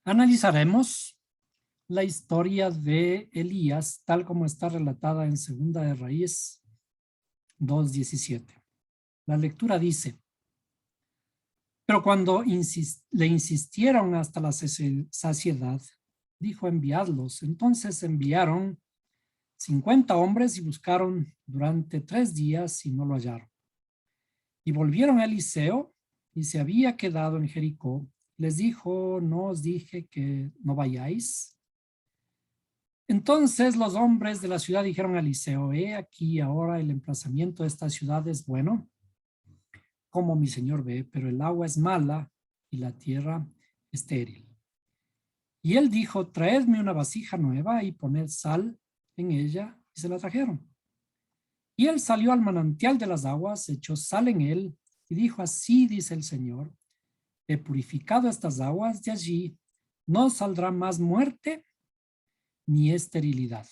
Analizaremos la historia de Elías, tal como está relatada en Segunda de Reyes 2:17. La lectura dice: pero cuando le insistieron hasta la saciedad, dijo enviadlos. Entonces enviaron 50 hombres y buscaron durante 3 días y no lo hallaron. Y volvieron a Eliseo y se había quedado en Jericó. Les dijo: ¿no os dije que no vayáis? Entonces los hombres de la ciudad dijeron a Eliseo: he aquí ahora el emplazamiento de esta ciudad es bueno, como mi señor ve, pero el agua es mala y la tierra estéril. Y él dijo: traedme una vasija nueva y poned sal en ella, y se la trajeron. Y él salió al manantial de las aguas, echó sal en él y dijo: así dice el Señor, he purificado estas aguas, de allí no saldrá más muerte ni esterilidad.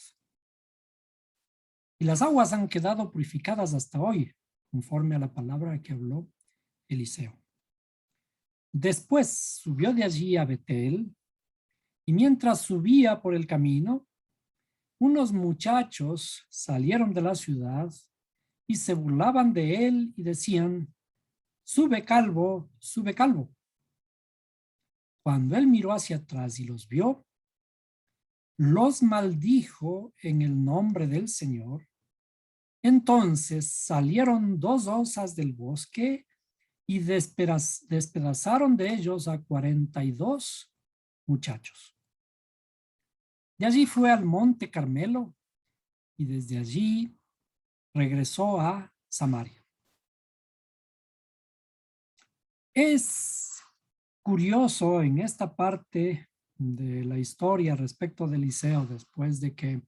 Y las aguas han quedado purificadas hasta hoy, conforme a la palabra que habló Eliseo. Después subió de allí a Betel, y mientras subía por el camino, unos muchachos salieron de la ciudad y se burlaban de él y decían: sube calvo, sube calvo. Cuando él miró hacia atrás y los vio, los maldijo en el nombre del Señor. Entonces salieron 2 osas del bosque y despedazaron de ellos a 42 muchachos. De allí fue al monte Carmelo y desde allí regresó a Samaria. Es curioso en esta parte de la historia respecto de Eliseo, después de que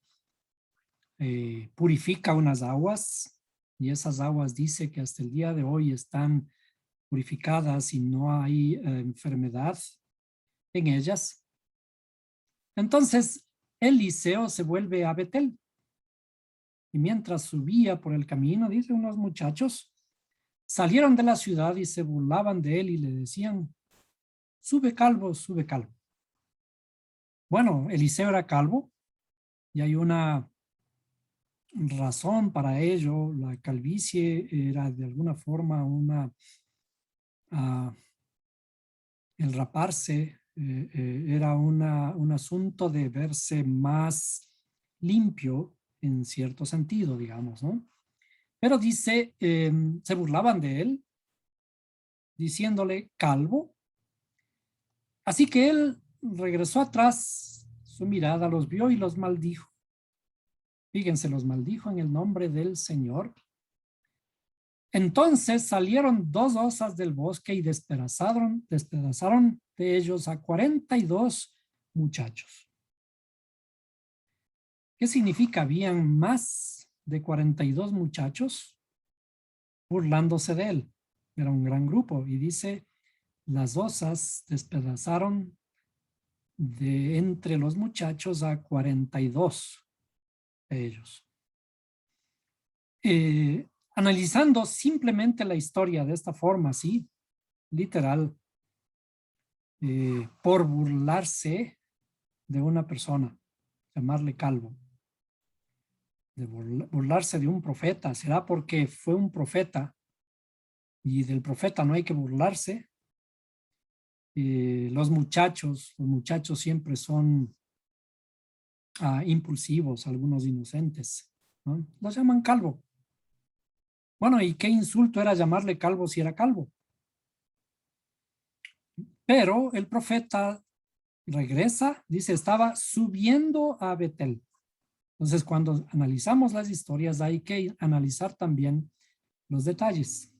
purifica unas aguas, y esas aguas dice que hasta el día de hoy están purificadas y no hay enfermedad en ellas. Entonces Eliseo se vuelve a Betel, y mientras subía por el camino, dice, unos muchachos salieron de la ciudad y se burlaban de él y le decían: sube calvo, sube calvo. Bueno, Eliseo era calvo y hay una razón para ello. La calvicie era de alguna forma el raparse era un asunto de verse más limpio en cierto sentido, digamos, ¿no? Pero dice, se burlaban de él, diciéndole calvo. Así que él regresó atrás, su mirada los vio y los maldijo. Fíjense, los maldijo en el nombre del Señor. Entonces salieron 2 osas del bosque y despedazaron de ellos a 42 muchachos. ¿Qué significa? Habían más de 42 muchachos burlándose de él. Era un gran grupo. Y dice, las osas despedazaron de entre los muchachos a 42 de ellos. Analizando simplemente la historia de esta forma, así, literal, por burlarse de una persona, llamarle calvo, de burlarse de un profeta, ¿será porque fue un profeta y del profeta no hay que burlarse? Los muchachos siempre son impulsivos, algunos inocentes, ¿no? Los llaman calvo. Bueno, ¿y qué insulto era llamarle calvo si era calvo? Pero el profeta regresa, dice, estaba subiendo a Betel. Entonces, cuando analizamos las historias, hay que analizar también los detalles.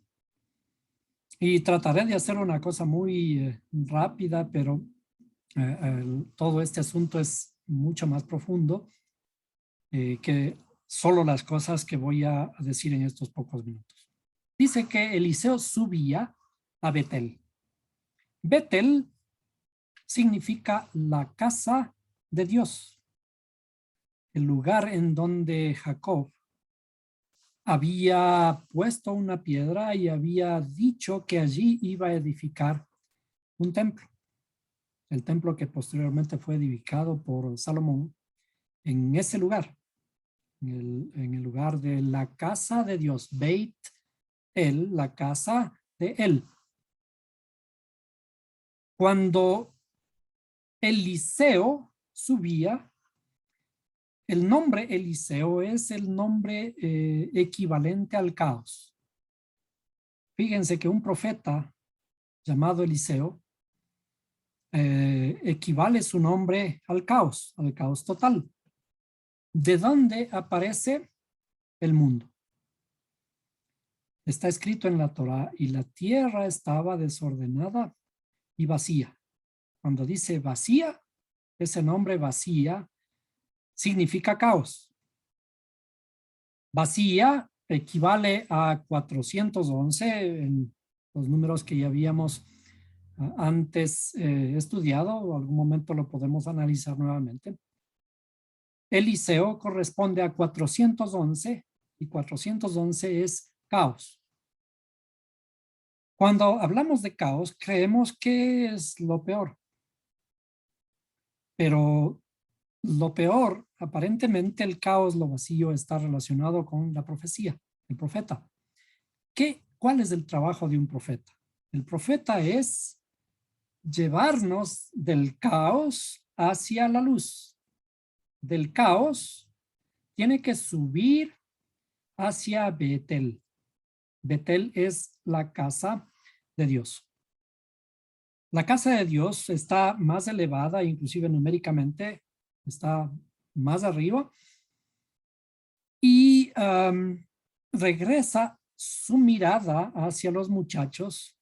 Y trataré de hacer una cosa muy rápida, pero todo este asunto es mucho más profundo que solo las cosas que voy a decir en estos pocos minutos. Dice que Eliseo subía a Betel. Betel significa la casa de Dios, el lugar en donde Jacob había puesto una piedra y había dicho que allí iba a edificar un templo. el templo que posteriormente fue edificado por Salomón, en ese lugar, en el lugar de la casa de Dios, Beit El, la casa de él. Cuando Eliseo subía, el nombre Eliseo es el nombre equivalente al caos. Fíjense que un profeta llamado Eliseo equivale su nombre al caos total. ¿De dónde aparece el mundo? Está escrito en la Torá, y la tierra estaba desordenada y vacía. Cuando dice vacía, ese nombre vacía significa caos. Vacía equivale a 411 en los números que ya habíamos antes estudiado, o algún momento lo podemos analizar nuevamente. Eliseo corresponde a 411 y 411 es caos. Cuando hablamos de caos, creemos que es lo peor. Pero lo peor, aparentemente el caos, lo vacío, está relacionado con la profecía, el profeta. ¿Cuál es el trabajo de un profeta? El profeta es llevarnos del caos hacia la luz. Del caos tiene que subir hacia Betel. Betel es la casa de Dios. La casa de Dios está más elevada, inclusive numéricamente, está más arriba, y regresa su mirada hacia los muchachos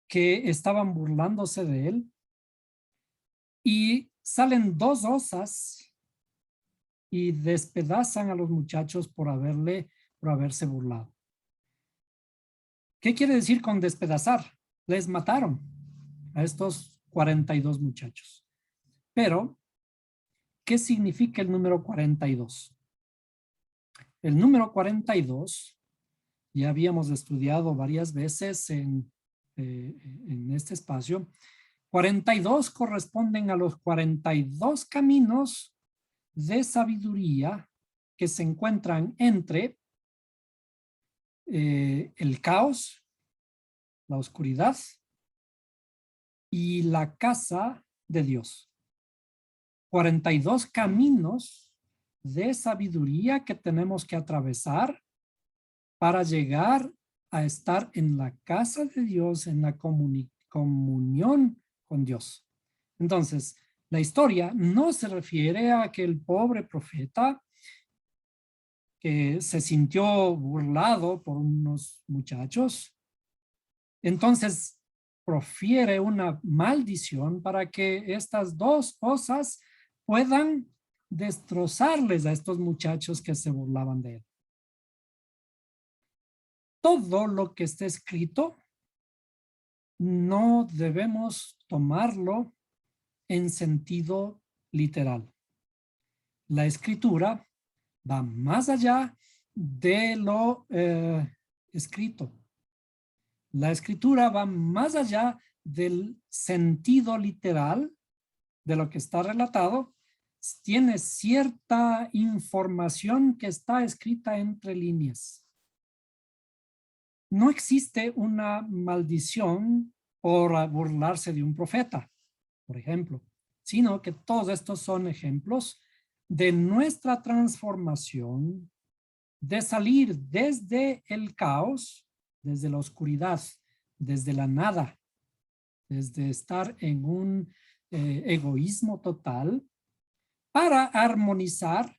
que estaban burlándose de él, y salen dos osas y despedazan a los muchachos por haberse burlado. ¿Qué quiere decir con despedazar? Les mataron a estos 42 muchachos. Pero, ¿qué significa el número 42? El número 42, ya habíamos estudiado varias veces en este espacio. 42 corresponden a los 42 caminos de sabiduría que se encuentran entre el caos, la oscuridad y la casa de Dios. 42 caminos de sabiduría que tenemos que atravesar para llegar a estar en la casa de Dios, en la comunión con Dios. Entonces, la historia no se refiere a que el pobre profeta que se sintió burlado por unos muchachos, entonces profiere una maldición para que estas dos osas puedan destrozarles a estos muchachos que se burlaban de él. Todo lo que está escrito no debemos tomarlo en sentido literal. La escritura va más allá de lo escrito. La escritura va más allá del sentido literal de lo que está relatado. Tiene cierta información que está escrita entre líneas. No existe una maldición por burlarse de un profeta, por ejemplo, sino que todos estos son ejemplos de nuestra transformación, de salir desde el caos, desde la oscuridad, desde la nada, desde estar en un egoísmo total, para armonizar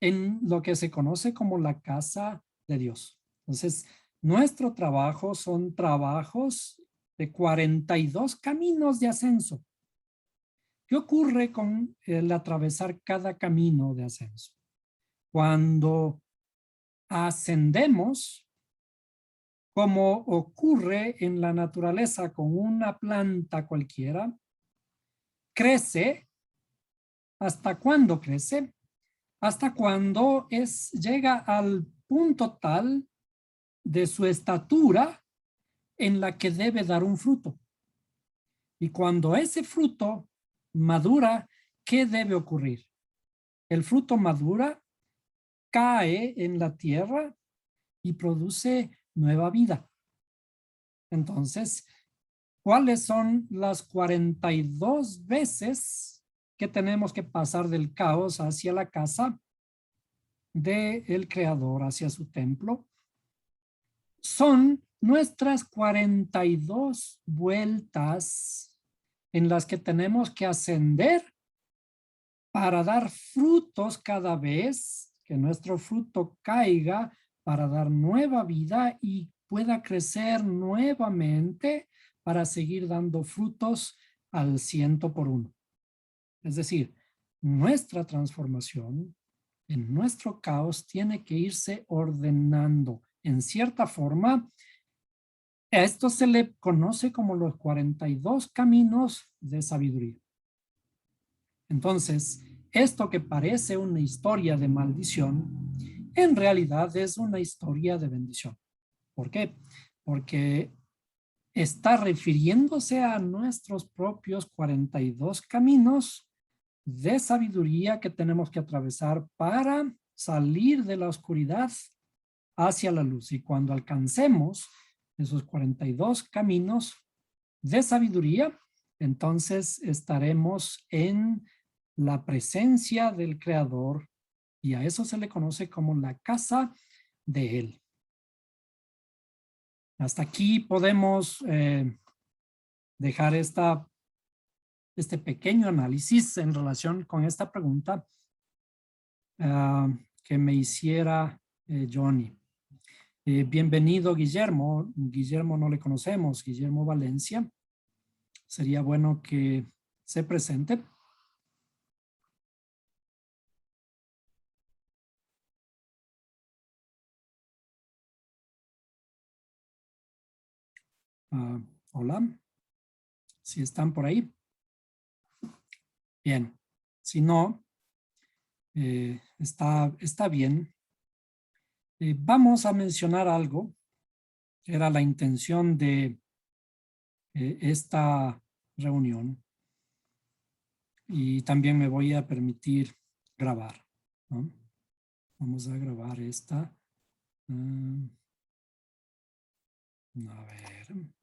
en lo que se conoce como la casa de Dios. Entonces, nuestro trabajo son trabajos de 42 caminos de ascenso. ¿Qué ocurre con el atravesar cada camino de ascenso? Cuando ascendemos, como ocurre en la naturaleza con una planta cualquiera, crece. ¿Hasta cuándo crece? Hasta cuando llega al punto tal de su estatura en la que debe dar un fruto. Y cuando ese fruto madura, ¿qué debe ocurrir? El fruto madura, cae en la tierra y produce nueva vida. Entonces, ¿cuáles son las 42 veces que tenemos que pasar del caos hacia la casa del Creador, hacia su templo? Son nuestras 42 vueltas en las que tenemos que ascender para dar frutos cada vez que nuestro fruto caiga, para dar nueva vida y pueda crecer nuevamente para seguir dando frutos al 100 por 1. Es decir, nuestra transformación en nuestro caos tiene que irse ordenando. En cierta forma, a esto se le conoce como los 42 caminos de sabiduría. Entonces, esto que parece una historia de maldición, en realidad es una historia de bendición. ¿Por qué? Porque está refiriéndose a nuestros propios 42 caminos de sabiduría que tenemos que atravesar para salir de la oscuridad hacia la luz. Y cuando alcancemos esos 42 caminos de sabiduría, entonces estaremos en la presencia del Creador y a eso se le conoce como la casa de Él. Hasta aquí podemos dejar este pequeño análisis en relación con esta pregunta que me hiciera Johnny. Bienvenido, Guillermo. Guillermo no le conocemos, Guillermo Valencia. Sería bueno que se presente. Hola, si están por ahí. Bien, si no, está bien. Vamos a mencionar algo que era la intención de esta reunión y también me voy a permitir grabar, ¿no? Vamos a grabar esta. A ver.